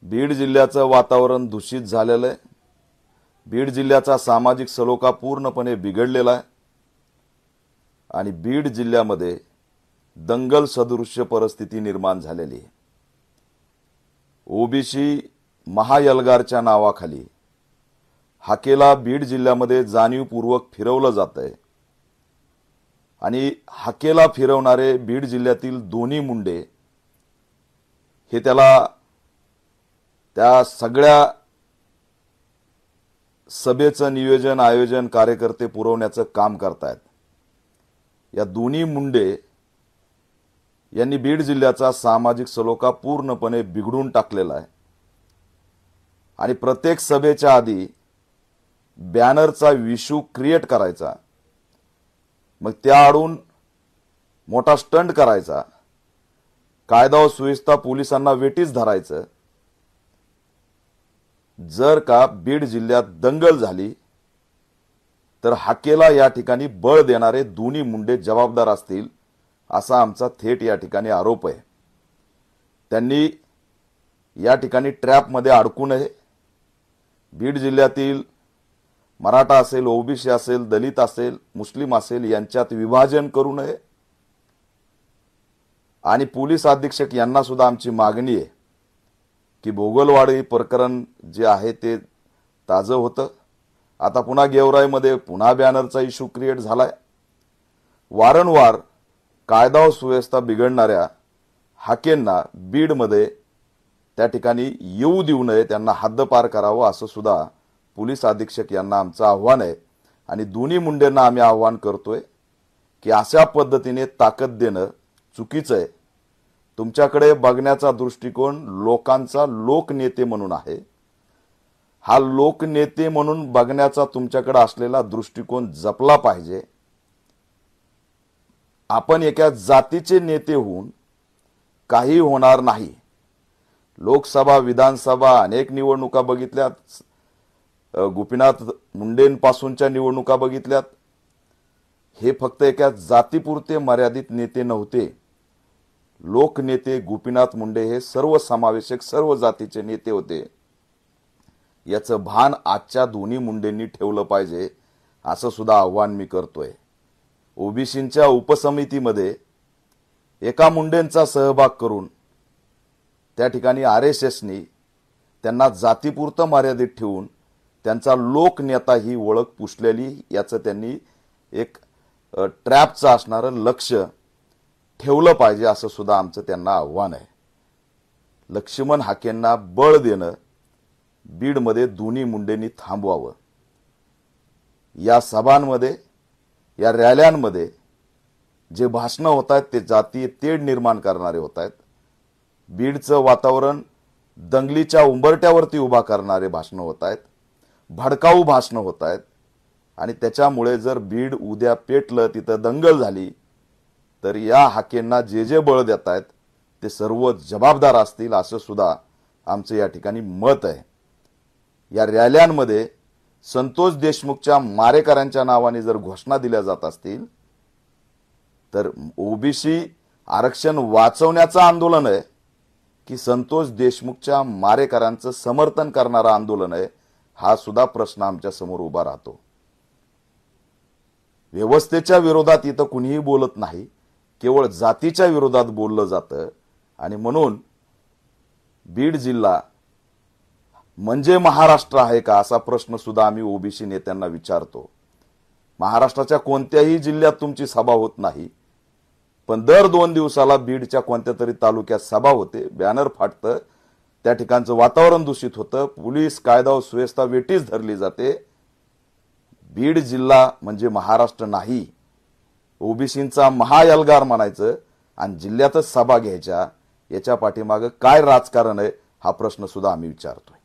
बीड जिल्ह्याचं वातावरण दूषित झालेलं आहे। बीड जिल्ह्याचा सामाजिक सलोखा पूर्णपणे बिघडलेला आहे आणि बीड जिल्ह्यामध्ये दंगल सदृश्य परिस्थिती निर्माण झालेली आहे। ओबीसी महायलगारच्या नावाखाली हाकेला बीड जिल्ह्यामध्ये जाणीवपूर्वक फिरवलं जातंय आणि हाकेला फिरवणारे बीड जिल्ह्यातील दोन्ही मुंडे हे त्या सगळ्या सभेचं नियोजन आयोजन कार्यकर्ते पुरवण्याचं काम करतायत। या दोन्ही मुंडे यांनी बीड जिल्ह्याचा सामाजिक सलोखा पूर्णपणे बिघडून टाकलेला आहे आणि प्रत्येक सभेच्या आधी बॅनरचा इश्यू क्रिएट करायचा, मग त्या आडून मोठा स्टंट करायचा, कायदा व सुव्यवस्था पोलिसांना वेटीस धरायचं। जर का बीड जिल्ह्यात दंगल झाली तर हाकेला या ठिकाणी बळ देणारे दोन्ही मुंडे जबाबदार असतील असा आमचा थेट या ठिकाणी आरोप आहे। त्यांनी या ठिकाणी ट्रॅपमध्ये अडकू नये। बीड जिल्ह्यातील मराठा असेल, ओबीसी असेल, दलित असेल, मुस्लिम असेल यांच्यात विभाजन करू नये आणि पोलीस अधीक्षक यांना सुद्धा आमची मागणी आहे की भोगलवाडी प्रकरण जे आहे ते ताजं होतं। आता पुन्हा गेवराईमध्ये पुन्हा बॅनरचा इश्यू क्रिएट झालाय। वारंवार कायदा व सुव्यवस्था बिघडणाऱ्या हाकेंना बीडमध्ये त्या ठिकाणी येऊ देऊ नये, त्यांना हद्दपार करावं असं सुद्धा पोलीस अधीक्षक यांना आमचं आव्हान आहे आणि दोन्ही मुंडेंना आम्ही आव्हान करतोय की अशा पद्धतीने ताकद देणं चुकीचं आहे। तुमच्याकडे बघण्याचा दृष्टिकोन लोकांचा लोकनेते म्हणून आहे। हा लोकनेते म्हणून बघण्याचा तुमच्याकडे असलेला दृष्टिकोन जपला पाहिजे। आपण एका जातीचे नेते होऊन काही होणार नाही। लोकसभा, विधानसभा अनेक निवडणुका बघितल्यात, गोपीनाथ मुंडेंपासूनच्या निवडणुका बघितल्यात। हे फक्त एका जातीपुरते मर्यादित नेते नव्हते। लोकनेते गोपीनाथ मुंडे हे सर्वसमावेशक सर्व जातीचे नेते होते। याचं भान आजच्या दोन्ही मुंडेंनी ठेवलं पाहिजे असं सुद्धा आव्हान मी करतोय। ओबीसींच्या उपसमितीमध्ये एका मुंडेंचा सहभाग करून त्या ठिकाणी आरएसएसनी त्यांना जातीपुरतं मर्यादित ठेवून त्यांचा लोकनेता ही ओळख पुसलेली, याचं त्यांनी एक ट्रॅपचं असणारं लक्ष ठेवलं पाहिजे असं सुद्धा आमचं त्यांना आव्हान आहे। लक्ष्मण हाकेंना बळ देणं बीडमध्ये दोन्ही मुंडेंनी थांबवावं। या सभांमध्ये, या रॅल्यांमध्ये जे भाषणं होत आहेत ते जातीय तेढ निर्माण करणारे होत आहेत। बीडचं वातावरण दंगलीच्या उंबरट्यावरती उभा करणारे भाषणं होत आहेत, भडकाऊ भाषणं होत आहेत आणि त्याच्यामुळे जर बीड उद्या पेटलं, तिथं दंगल झाली तर या हाकेंना जे बळ देत आहेत ते सर्व जबाबदार असतील असं सुद्धा आमचं या ठिकाणी मत आहे। या रॅल्यांमध्ये संतोष देशमुखच्या मारेकऱ्यांच्या नावाने जर घोषणा दिल्या जात असतील तर ओबीसी आरक्षण वाचवण्याचं आंदोलन आहे की संतोष देशमुखच्या मारेकऱ्यांचं समर्थन करणारं आंदोलन आहे, हा सुद्धा प्रश्न आमच्या समोर उभा राहतो। व्यवस्थेच्या विरोधात इथं कुणीही बोलत नाही, केवळ जातीच्या विरोधात बोललं जातं आणि म्हणून बीड जिल्हा म्हणजे महाराष्ट्र आहे का असा प्रश्न सुद्धा आम्ही ओबीसी नेत्यांना विचारतो। महाराष्ट्राच्या कोणत्याही जिल्ह्यात तुमची सभा होत नाही, पण दर 2 दिवसाला बीडच्या कोणत्या तरी तालुक्यात सभा होते, बॅनर फाटतं, त्या ठिकाणचं वातावरण दूषित होतं, पोलीस कायदा व सुव्यवस्था वेटीस धरली जाते। बीड जिल्हा म्हणजे महाराष्ट्र नाही। ओबीसींचा महायलगार म्हणायचं आणि जिल्ह्यातच सभा घ्यायच्या, याच्या पाठीमागे काय राजकारण आहे हा प्रश्न सुद्धा आम्ही विचारतोय।